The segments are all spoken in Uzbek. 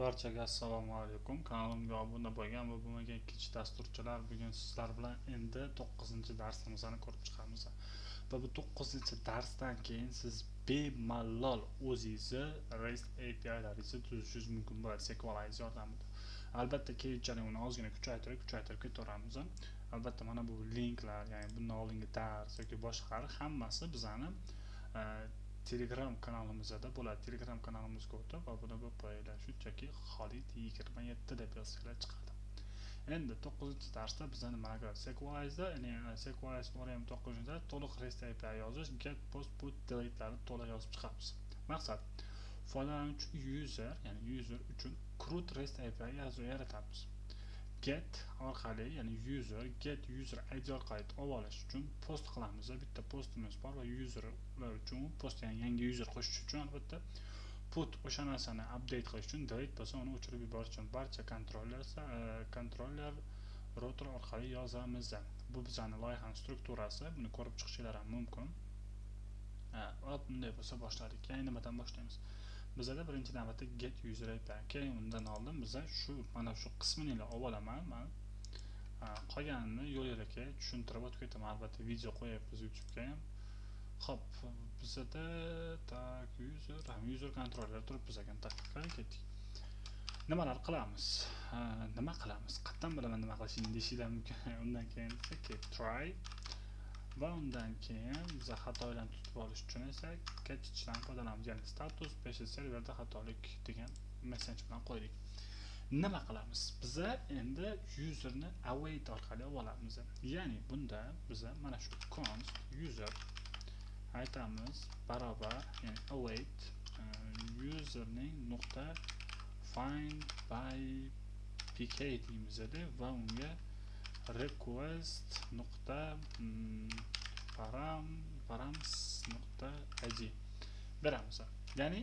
Barchaga assalomu alaykum. Kanalimga obuna bo'lgan va bo'lmagan ikkinchi dasturchilar, bugun sizlar bilan endi 9-darsimizni ko'rib chiqamiz. Va bu 9-darsdan keyin siz bemalol o'zingizni REST API'laringizni tuzishingiz mumkin bo'ladi Sequelize yordamida. Albatta keyinchalik uni ozgina kuchaytirib ketaveramiz. Albatta mana bu linklar, ya'ni bundan oldingi dars yoki boshqalar hammasi bizani Telegram kanalimizda bo'ladi. Telegram kanalimizga o'tib obuna bo'lib qo'yinglar. Shunchaki Xolid 27 deb yozsanglar chiqadi. Endi 9-darsda bizda nima qiladi? Sequelize'da, ya'ni Sequelize Forum 9-da to'liq REST API yozish, get, post, put, delete'larni to'liq yozib chiqamiz. Maqsad foydalanuvchi user, ya'ni user uchun CRUD REST API yaratamiz. Get orqali, ya'ni get user ID orqali olib olish uchun post qilamiz. Bitta postimiz bor va userlar uchun post, ya'ni yangi user qo'shish uchun albatta put o'sha narsani update qilish uchun, delete bo'lsa uni o'chirib yuborish uchun barcha kontroller router orqali yozamiz. Bu bizning loyihaning strukturasi. Buni ko'rib chiqishingiz ham mumkin. Bunday bo'lsa boshladik. Ya'ni nimadan boshlaymiz? Bizda birinchi navbatda get user API. Keyin undan oldin biza mana shu qismini olib olaman. Men qolganini yo'l-yo'lakay tushuntirib o'tib ketaman. Albatta video qo'yapmiz YouTube'ga ham. Xo'p, bizda user controller turibmiz ekan. Qani ketdik. Nimalar qilamiz? Nima qilamiz? Qattan bilaman nima qilishingni deyishinglar mumkin. Undan keyin get try va undan keyin biz xatolarni tutib olish uchun esa catch'dan foydalanamiz. Ya'ni status special serverda xatolik degan message bilan qo'ydik. Nima qilamiz? Biza endi userni await orqali olamiz. Ya'ni bunda biza mana shu const user aytamiz barobar, ya'ni await userning nuqta find by pk deymiz va unga request nuqta params nuqta id beramiz. Ya'ni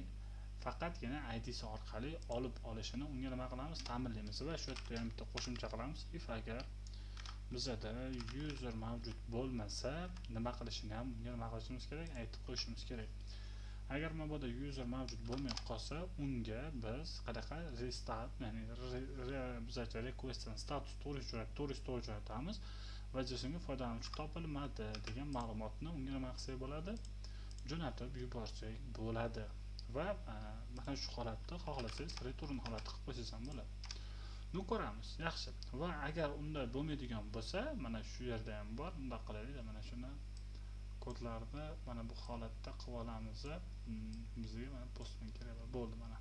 faqatgina idsi orqali olib olishini unga nima qilamiz? Ta'minlaymiz va shu yerda ham bitta qo'shimcha qilamiz. If agar bizda user mavjud bo'lmasa, nima qilishini ham unga nima qilishimiz kerak? Aytib qo'yishimiz kerak. Agar mabodo user mavjud bo'lmay qolsa, unga biz qanaqa restart, ya'ni bizcha requestdan status to'g'ri jo'natamiz va jisimga foydalanuvchi topilmadi degan ma'lumotni unga nima qilsak bo'ladi? Jo'natib yuborsak bo'ladi. Va mana shu holatda xohlasangiz return holati qilib qo'ysangiz ham bo'ladi. Buni ko'ramiz. Yaxshi. Va agar unday bo'lmaydigan bo'lsa, mana shu yerda ham bor. Unda qilaylik, mana shuni kodlarni mana bu holatda qilib olamiz. Bizga mana postman kerak bo'ldi mana.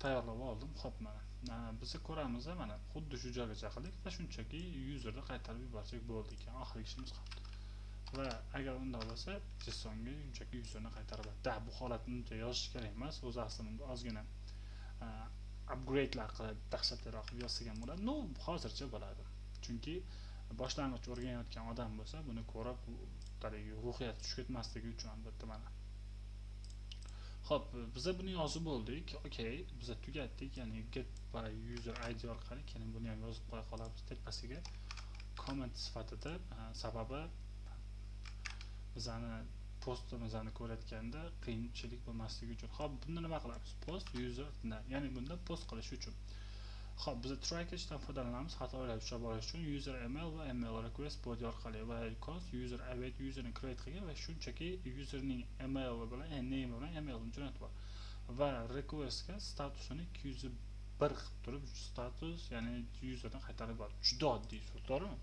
Tayyorlab oldim. Xo'p, mana biz ko'ramiz, mana xuddi shu joyga qildik va shunchaki userni qaytarib yuborsak bo'ldi ekan. Oxirgi ishimiz qoldi. Va agar unda bo'lsa, JSONga shunchaki userni qaytarib beradi. Bu holatni uncha yozish kerak emas. O'zi aslida ozgina upgrade'lar qilib dahshatliroq yozsak ham bo'ladi. No, hozircha bo'ladi. Chunki boshlang'ich o'rganayotgan odam bo'lsa, buni ko'rib ruhiyati tushib ketmasligi uchun albatta mana. Xo'p, biz buni yozib bo'ldik. Okay, biz tugatdik. Ya'ni get by user id orqali keyin buni ham yozib qo'ya qolamiz tepasiga. Comment sifatida, sababi bizani postimizni ko'rayotganda qiyinchilik bo'lmasligi uchun. Xo'p, bunda nima qilamiz? Post user, ya'ni bunda post qilish uchun. Xo'p, biz try catch'dan foydalanamiz xatolar ushlab olish uchun user email va email request body orqali va const user await userni create qilgan va shunchaki userning email bilan name bilan emailni jo'natib va requestga statusini 201 qilib turib status, ya'ni userni qaytarib yuboradi. Juda oddiy, to'g'rimi?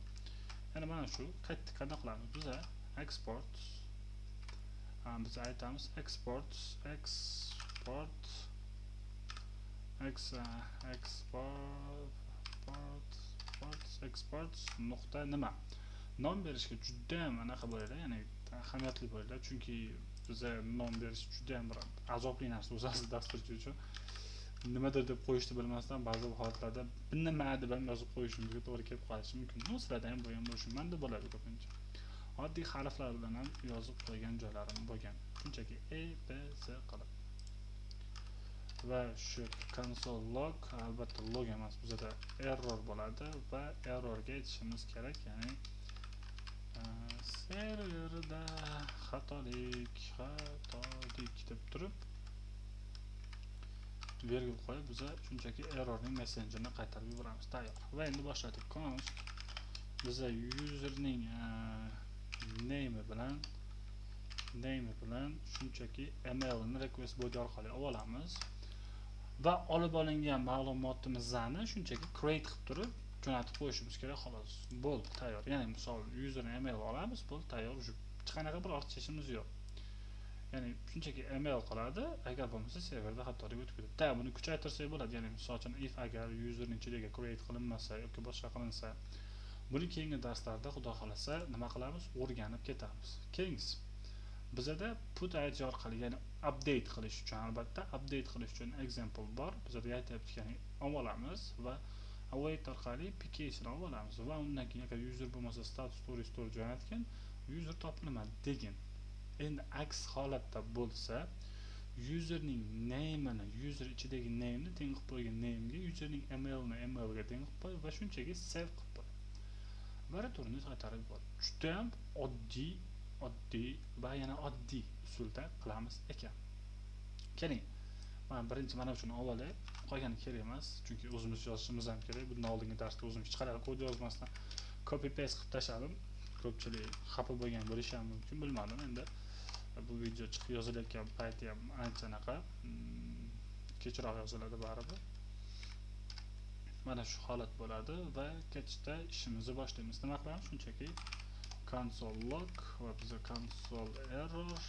Ya'ni mana shu qanday qilamiz? Biz export biz aytamiz export nuqta nima nom berishga juda ham anaqa bo'ladi, ya'ni ahamiyatli bo'ladi, chunki biza nom berish juda ham bir azobli narsa o'zi dasturchi uchun. Nimadir deb qo'yishni bilmasdan ba'zi holatlarda nima deb ham yozib qo'yishimizga to'g'ri kelib qolishi mumkin. Sizlarda ham bo'lgan bo'lishi mumkin bo'ladi ko'pincha. Oddiy harflar bilan ham yozib qo'ygan joylarim bo'lgan. Shunchaki a b c qilib. Va shu console log, albatta log emas, bizda error bo'ladi va errorga yetishimiz kerak, ya'ni serverda xatolik deb turib virgul qo'yib biza shunchaki errorning messenjerini qaytarib yuboramiz. Tayyor. Va endi boshladik. Const biza userning name bilan shunchaki email ni request body orqali olamiz va olib olingan ma'lumotimizni shunchaki create qilib turib jo'natib qo'yishimiz kerak xolos. Bo'ldi, tayyor. Ya'ni misol user email olamiz, bo'ldi, tayyor. Hech qanaqa bir ortiq ishimiz yo'q. Ya'ni shunchaki email qiladi, agar bo'lmasa serverda xatolik o'tib ketadi. Da, buni kuchaytirsak bo'ladi. Ya'ni misol uchun if agar userning ichiga create qilinmasa yoki boshqa qilinsa, buni keyingi darslarda xudo xolasa nima qilamiz? O'rganib ketamiz. Keyingisi bizada put id orqali, ya'ni update qilish uchun, albatta update qilish uchun example bor. Bizada aytayapti, ya'ni olamiz va await orqali pk'ni olamiz va undan keyin agar user bo'lmasa status story jo'natgan, user topilmadi degan. Endi aks holatda bo'lsa, userning name'ini, user ichidagi name'ni teng qilib qo'ygan name'ga, userning emailni emailga teng qilib qo'y va shunchaki save qilib qo'y. Va returni qaytarib yuboradi. Juda ham oddiy va yana oddiy usulda qilamiz ekan. Keling, mana birinchi mana shuni olay. Qolgani kerak emas, chunki o'zimiz yozishimiz ham kerak. Bundan oldingi darsda o'zim hech qanaqa kod yozmasdan copy paste qilib tashladim. Ko'pchilik xafa bo'lgan bo'lishi ham mumkin, bilmadim. Endi bu video chiqib yozilayotgan payti ham anchanaqa kechroq yoziladi baribir. Mana shu holat bo'ladi va ketishda ishimizni boshlaymiz. Nima qilamiz? Shunchaki console log va biza console error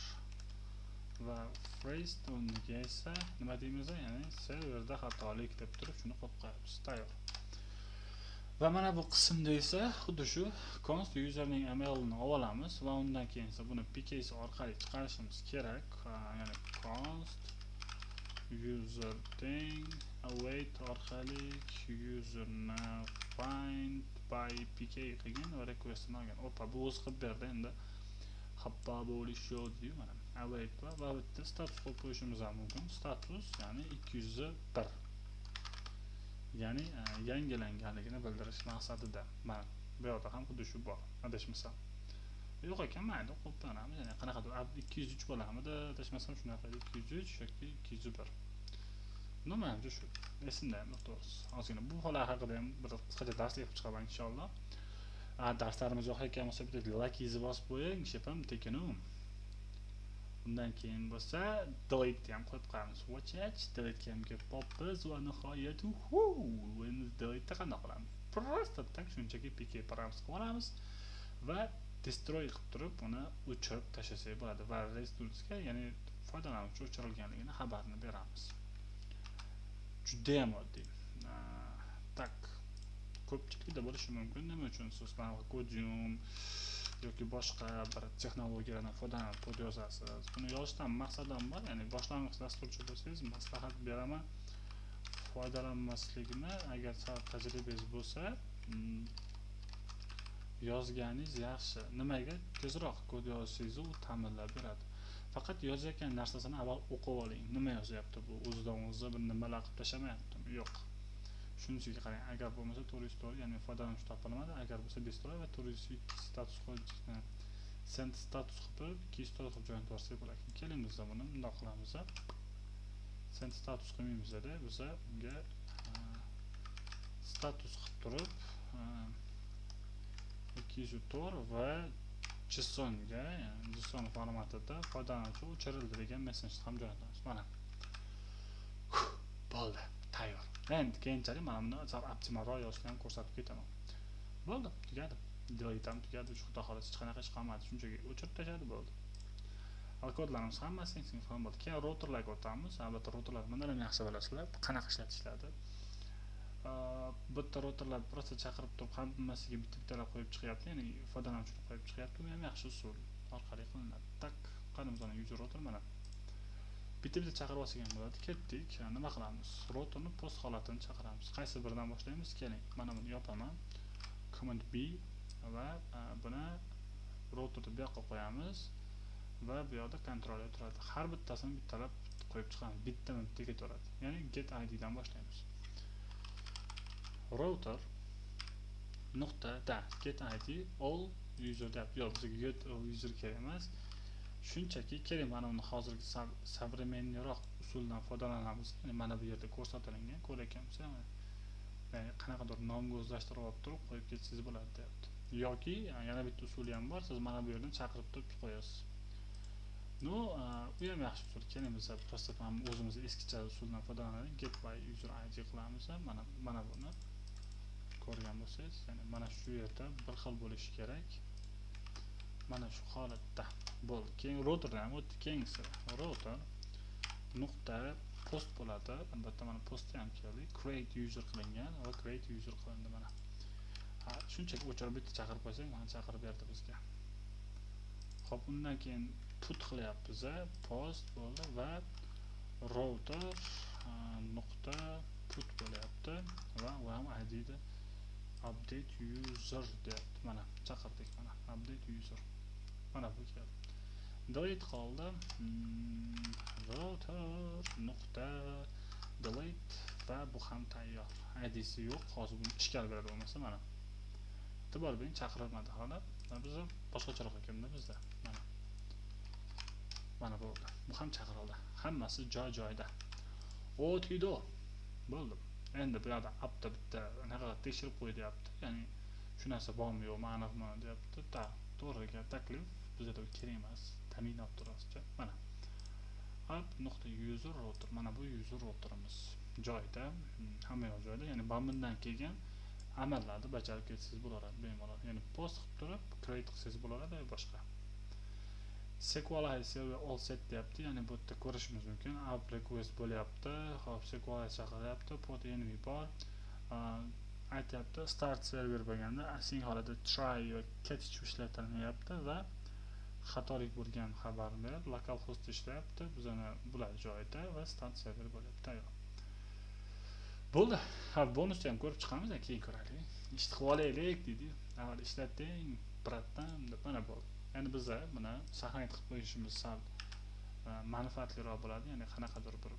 va phrase o'rniga esa nima deymiz? Ya'ni serverda xatolik deb turib shuni qo'yib qo'yamiz. Tayyor. Va mana bu qismda esa xuddi shu const userning emailini olamiz va undan keyin esa buni pk's orqali chiqarishimiz kerak. Ya'ni const user thing await orqali userni find by pk qilgan va requestni olgan. Opa, bu o'z qilib berdi. Endi xafa bo'lish yo'q mana. Await va bitta status qo'yib qo'yishimiz ham mumkin. Status ya'ni 201. Ya'ni yangilanganligini bildirish maqsadida. Mana bu yerda ham xuddi shu bor. Adashmasam. Yo'q ekan, mayli, qo'yib beramiz. Ya'ni qanaqadir 203 bo'lamidi? Adashmasam shunaqa 203 yoki 201. Noma'lum shu. Esimda ham yo'q to'g'risi. Ozgina bu holat haqida ham bir qisqacha dars yapib chiqaman inshaalloh. Darslarimiz yo'q ekan bo'lsa bitta like izni bosib qo'ying, shepam tekinum. Undan keyin bo'lsa delete ham qo'yib qo'yamiz. Watch delete hamga poppiz va nihoyat endi delete qanday qilamiz? Просто tak shunchaki pk params qilib olamiz va destroy qilib turib uni o'chirib tashlasak bo'ladi va resursga, ya'ni foydalanuvchi o'chirilganligini xabarini beramiz. Juda ham oddiy. Tak ko'pchilikda bo'lishi mumkin. Nima uchun siz Codium yoki boshqa bir texnologiyalardan foydalanib kod yozasiz? Buni yozishdan maqsadim bor, ya'ni boshlang'ich dasturchi bo'lsangiz maslahat beraman, foydalanmaslikni. Agar tajribangiz bo'lsa, yozganingiz yaxshi. Nimaga? Tezroq kod yozsangiz u ta'minlab beradi. Faqat yozayotgan narsasini avval o'qib oling. Nima yozyapti bu? O'zidan o'zi bir nimalar qilib tashlamayaptimi? Yo'q. Shunisiga qarang. Agar bo'lmasa to'g'ri, ya'ni foydalanuvchi topilmadi. Agar bo'lsa destroy va to'g'ri status qo'yib send status qilib, ikki status qilib jo'natib yuborsak bo'ladi. Keling biz buni bundoq qilamiz. Send status qilmaymiz-da, biz unga status qilib turib 204 va JSONga, ya'ni JSON formatida foydalanuvchi o'chirildi degan message ham jo'natamiz. Mana. Bo'ldi, tayyor. Endi keyinchalik mana buni optimalroq yozishni ham ko'rsatib ketaman. Bo'ldi, tugadi. Delete ham tugadi. Xudo xolasa hech qanaqa ish qolmadi. Shunchaki o'chirib tashladi, bo'ldi. Kodlarimiz hammasi sinxron bo'ldi. Keyin routerlarga o'tamiz. Albatta routerlar bundan ham yaxshi bilasizlar, qanaqa ishlatishadi. Bitta routerlar prosta chaqirib turib hammasiga bitta-bittalar qo'yib chiqyapti, ya'ni foydalanuvchini qo'yib chiqyapti. Bu ham yaxshi usul orqali qilinadi. Tak, qanimizdan user router mana. Bitta-bitta chaqirib olsak ham bo'ladi. Ketdik. Nima qilamiz? Routerni post holatini chaqiramiz. Qaysi biridan boshlaymiz? Keling, mana buni yopaman. Command B va buni routerni bu yoqqa qo'yamiz va bu yoqda kontrolga turadi. Har bittasini bittalab qo'yib chiqamiz. Bitta-bitta ketaveradi. Ya'ni get id dan boshlaymiz. Router nuqta da get id all user deb. Yo'q, bizga get all user kerak emas. Shunchaki keling mana uni hozirgi современныйroq usuldan foydalanamiz. Ya'ni mana bu yerda ko'rsatilgan ko'rayotganmiz. Ya'ni qanaqadir nomga o'zlashtirib olib turib qo'yib ketsangiz bo'ladi deyapti. Yoki yana bitta usuli ham bor. Siz mana bu yerdan chaqirib turib qo'yasiz. No, u ham yaxshi usul. Keling biz просто ham o'zimiz eskicha usuldan foydalanaylik. Get by user id qilamiz. Mana buni ko'rgan bo'lsangiz, ya'ni mana shu yerda bir xil bo'lishi kerak. Mana shu holatda bo'ldi. Keyin routerdan ham o'tdi. Keyingisi router nuqta post bo'ladi. Albatta mana postga ham keldik. Create user qilingan va create user qilindi mana. Shunchaki o'chirib bitta chaqirib qo'ysak, mana chaqirib berdi bizga. Xo'p, undan keyin put qilyapmiz. Post bo'ldi va router nuqta put bo'lyapti va u ham idni update user deyapti. Mana chaqirdik, mana update user. Mana bu keldi. Delete qoldi. Router nuqta delete va bu ham tayyor. idsi yo'q. Hozir buni ishkal beradi bo'lmasa mana. E'tibor bering, chaqirilmadi hali. Biz boshqacharoq ekanda bizda. Mana bo'ldi. Bu ham chaqirildi. Hammasi joy-joyida. O'tido. Bo'ldi. Endi bu yerda appda bitta naqadar tekshirib qo'y deyapti. Ya'ni shu narsa bormi yo'qmi, aniqmi deyapti. To'g'riga taklif bizda kerak emas. Ta'minlab turasizcha. Mana. app.user router. Mana bu user routerimiz. Joyda, hamma yoq joyda. Ya'ni bundan kelgan amallarni bajarib ketsangiz bo'laveradi bemalol. Ya'ni post qilib turib, create qilsangiz bo'laveradi va boshqa. SQLite server all set deyapti. Ya'ni bu yerda ko'rishimiz mumkin. App request bo'lyapti. Hop, SQLite chaqiryapti. Port enemy bor. Aytyapti start server bo'lganda async holatda try va catch ishlatilmayapti va xatolik bo'lgan xabarni berib, localhost ishlayapti. Bizani bular joyida va start server bo'lyapti. Tayyor. Bo'ldi. Ha, bonusni ham ko'rib chiqamiz, keyin ko'raylik. Ishni qilib olaylik deydi. Avval ishlating, bratdan deb mana bo'ldi. Endi biz buni saqlanib qilib qo'yishimiz sal manfaatliroq bo'ladi. Ya'ni qanaqadir bir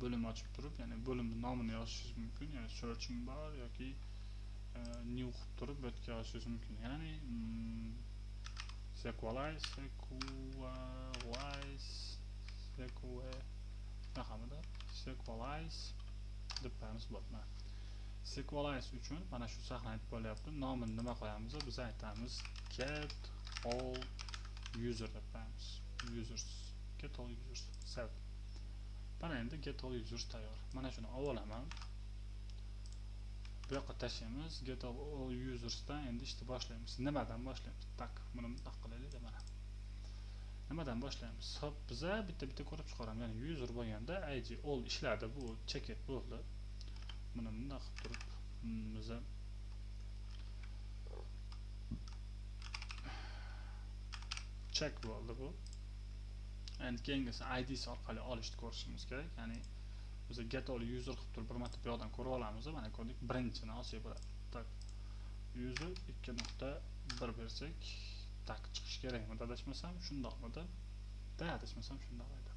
bo'lim ochib turib, ya'ni bo'lim nomini yozishingiz mumkin. Ya'ni searching bor yoki new qilib turib bu yerga yozishingiz mumkin. Ya'ni SQLite deb qo'yamiz bo'ldi. SQLite uchun mana shu saqlanib bo'lyapti. Nomini nima qo'yamiz? Biz aytamiz get all user deb qo'yamiz. Users. Get all users. Save. Mana endi get all users tayyor. Mana shuni olaman. Bu yoqqa tashlaymiz. Get all usersdan endi ishni boshlaymiz. Nimadan boshlaymiz? Tak, buni bunday qilaylik mana. Nimadan boshlaymiz? Hop, biz bitta ko'rib chiqaramiz. Ya'ni user bo'lganda id all ishladi, bu checket bo'ldi. Buni bunday qilib turib biz check bo'ldi bu. Endi keyingisi idsi orqali olishni ko'rishimiz kerak. Ya'ni biz get all user qilib turib bir marta bu yoqdan ko'rib olamiz. Mana ko'rdik, birinchini olsak bo'ladi. Tak. User 2.1 bersak, tak chiqish kerakmi? Adashmasam shundoqmidi? Adashmasam shundoq edi.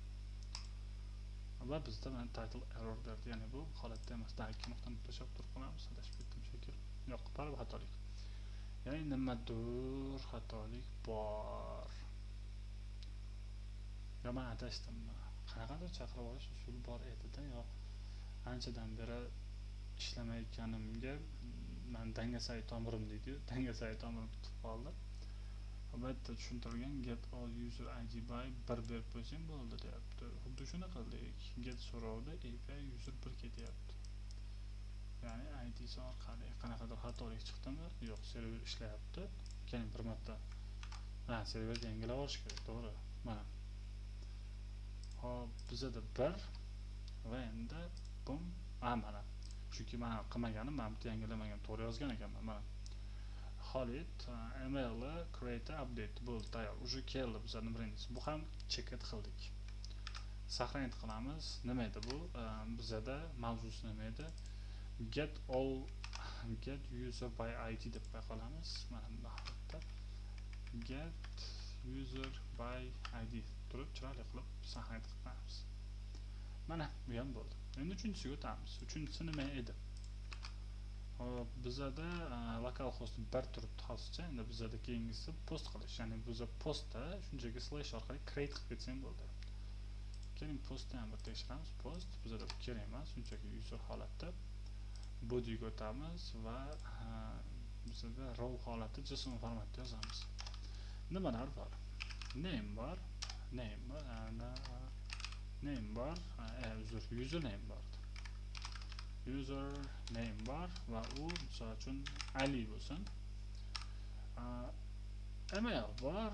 Va bizda mana title error berdi. Ya'ni bu holatda emas. 2 nuqtani tashlab turib qolamiz. Adashib ketdim shekilli. Yo'q, baribir xatolik. Ya'ni nimadir xatolik bor. Yo, men adashdim. Qanaqadir chaqirib olish usuli bor edi-da, yo anchadan beri ishlamayotganimga men dangasay tomirim deydi-yu, dangasay tomirim tutib qoldi. Albatta tushuntirilgan get all user id by 1 berib qo'ysang bo'ldi deyapti. Xuddi shuni qildik. Get so'rovda API user 1 ketyapti. Ya'ni idsi orqali qanaqadir xatolik chiqdimi? Yo'q, server ishlayapti. Keling bir marta. Server yangilab olish kerak, to'g'ri. Mana. Hop, bizda 1 va endi bum, mana. Chunki men qilmaganim, men bitta yangilamagan, to'g'ri yozgan ekanman. Mana. Xolit, email create update bo'ldi, tayyor. Uje keldi bizning birinchisi. Bu ham checket qildik. Saqlanib qilamiz. Nima edi bu? Bizda mavzusi nima edi? Get user by id deb qo'yamiz. Mana bunday holatda. Get user by id turib chiroyli qilib saqlanib qilamiz. Mana bu ham bo'ldi. Endi uchinchisiga o'tamiz. Uchinchisi nima edi? hop bizada lokal host bir turibdi hozircha. Endi bizada keyingisi post qilish, ya'ni biza postda shunchaki slash orqali create qilib ketsang bo'ldi. Keling postni ham bir tekshiramiz. Post bizada kerak emas, shunchaki user holatda bodyga o'tamiz va bizada raw holati json formatda yozamiz. Nimalar bor? Name bor, name bor, username bor. User name bor va u misol uchun Ali bo'lsin. Email bor,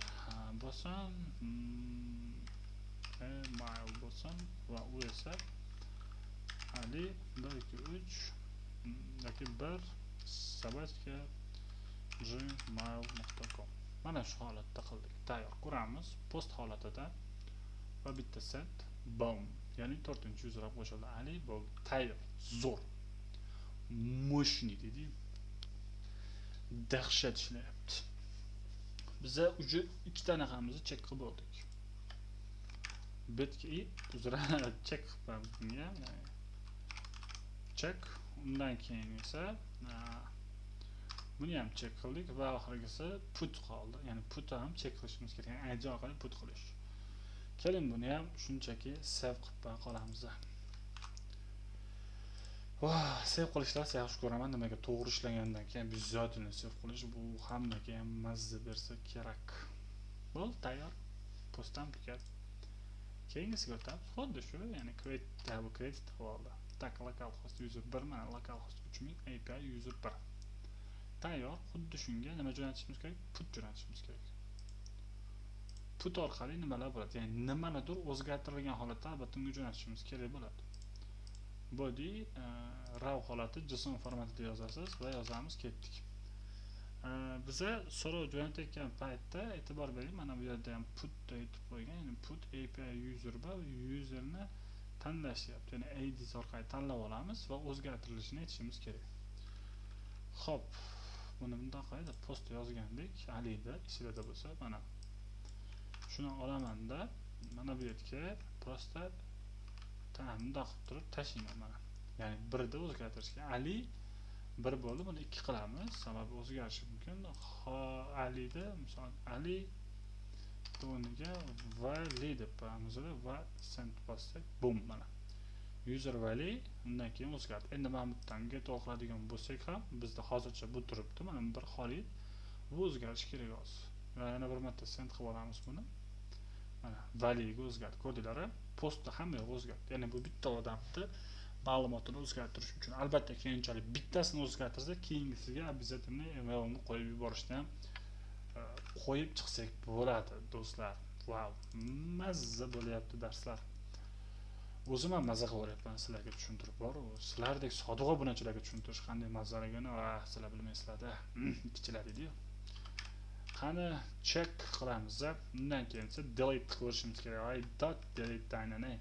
bo'lsin, email bo'lsin va u esa Ali 123 yoki 1 sabatka gmail.com. Mana shu holatda qildik. Tayyor. Ko'ramiz post holatida va bitta set boom, ya'ni 4-user qo'shildi. Ali bo'ldi. Tayyor. Zo'r. Mo'shni dedi. Dahshat ishlayapti. Biza uje ikkita anaqamizni check qilib bo'ldik. Bitki uzra check qilib check. Undan keyin esa buni ham check qildik va oxirgisi put qoldi. Ya'ni put ham check qilishimiz kerak. Yani id orqali put qilish. Keling buni ham shunchaki save qilib qolamiz. Save qilishni yaxshi ko'raman. Nimaga to'g'ri ishlagandan keyin bizotini save qilish bu hammaga ham mazza bersa kerak. Bo'ldi, tayyor. Postdan tugat. Keyingisiga o'tamiz. Xuddi shu, ya'ni create qilib oldi. Tak localhost user 1 mana localhost 3000 API user 1. Tayyor. Xuddi shunga nima jo'natishimiz kerak? Put jo'natishimiz kerak. Put orqali nimalar bo'ladi? Ya'ni nimanidir o'zgartirilgan holatda albatta unga jo'natishimiz kerak bo'ladi. Body raw holati json formatida yozasiz va yozamiz, ketdik. Biza so'rov jo'natayotgan paytda e'tibor bering, mana bu yerda ham put aytib qo'ygan, ya'ni put API user va userni tanlashyapti. Ya'ni id orqali tanlab olamiz va o'zgartirilishini aytishimiz kerak. Xo'p, buni bunday qilib post yozgandik. Alida ichida bo'lsa, mana shuni olamanda, mana bu yerga prosta bunday qilib turib tashlayman mana. Ya'ni birda o'zgartirishga Ali 1 bo'ldi, buni 2 qilamiz. Sababi o'zgarishi mumkin. Alida, misol Ali o'rniga vali deb qo'yamiz va send bossak, boom mana. User vali undan keyin o'zgardi. Endi mana bu yerdan get o'qiladigan bo'lsak ham bizda hozircha bu turibdi. Mana bir xoli bu o'zgarishi kerak hozir. Yana bir marta send qilib olamiz buni. Mana valiga o'zgardi. Ko'rdinglar, postda hamma yoq o'zgardi. Ya'ni bu bitta odamni ma'lumotini o'zgartirish uchun. Albatta keyinchalik bittasini o'zgartirsa, keyingisiga обязательно emailni qo'yib yuborishni ham qo'yib chiqsak bo'ladi, do'stlar. Wow, mazza bo'lyapti darslar. O'zim ham mazza qilyapman sizlarga tushuntirib boru. Sizlardek sodiq obunachilarga tushuntirish qanday mazzaligini sizlar bilmaysizlar-da. Ikkichilar edi-yu. Qani check qilamiz. Undan keyin esa delete qilishimiz kerak. Ay dot delete aynani.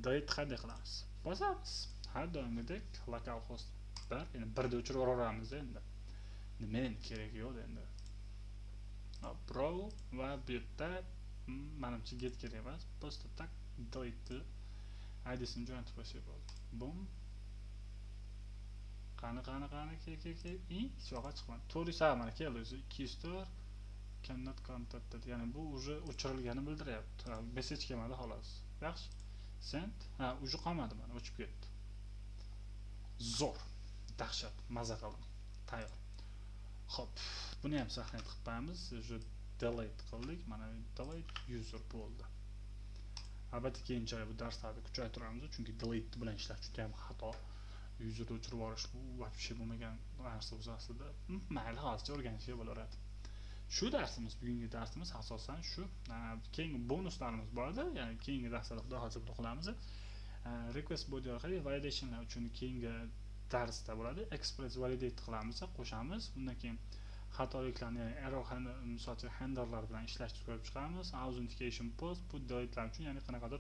Delete qanday qilamiz? Bosamiz. Har doimgidek localhost 1, ya'ni birda o'chirib yuboramiz endi. Nima kerak yo'q endi. Pro va bu yerda menimcha get kerak emas. Posta tak delete id'sini jo'natib qo'ysak bo'ldi. Boom. Qani yo'qqa chiqmadi. To'g'ri mana keldi o'zi 204 cannot contacted, ya'ni bu уже o'chirilganini bildiryapti. Message kelmadi xolos. Yaxshi. Send, уже qolmadi mana, o'chib ketdi. Zo'r. Dahshat, maza qildim. Tayyor. Xo'p, buni ham saqlanib qilib qo'yamiz. Уже delete qildik. Mana delete user bo'ldi. Albatta keyinchalik bu darslarni kuchaytiramiz, chunki delete bilan ishlash juda ham xato. Userni o'chirib yuborish bu вообще bo'lmagan narsa o'zi aslida. Mayli, hozircha o'rganishga bo'laveradi. Shu darsimiz, bugungi darsimiz asosan shu. Keyingi bonuslarimiz borda, ya'ni keyingi darslarda xudo xohlasa buni qilamiz. Request body orqali validationlar uchun keyingi darsda bo'ladi. Express validate qilamiz, qo'shamiz. Undan keyin xatoliklarni, error handlerlar bilan ishlashni ko'rib chiqamiz. Authentication post, put delete'lar uchun, ya'ni qanaqadir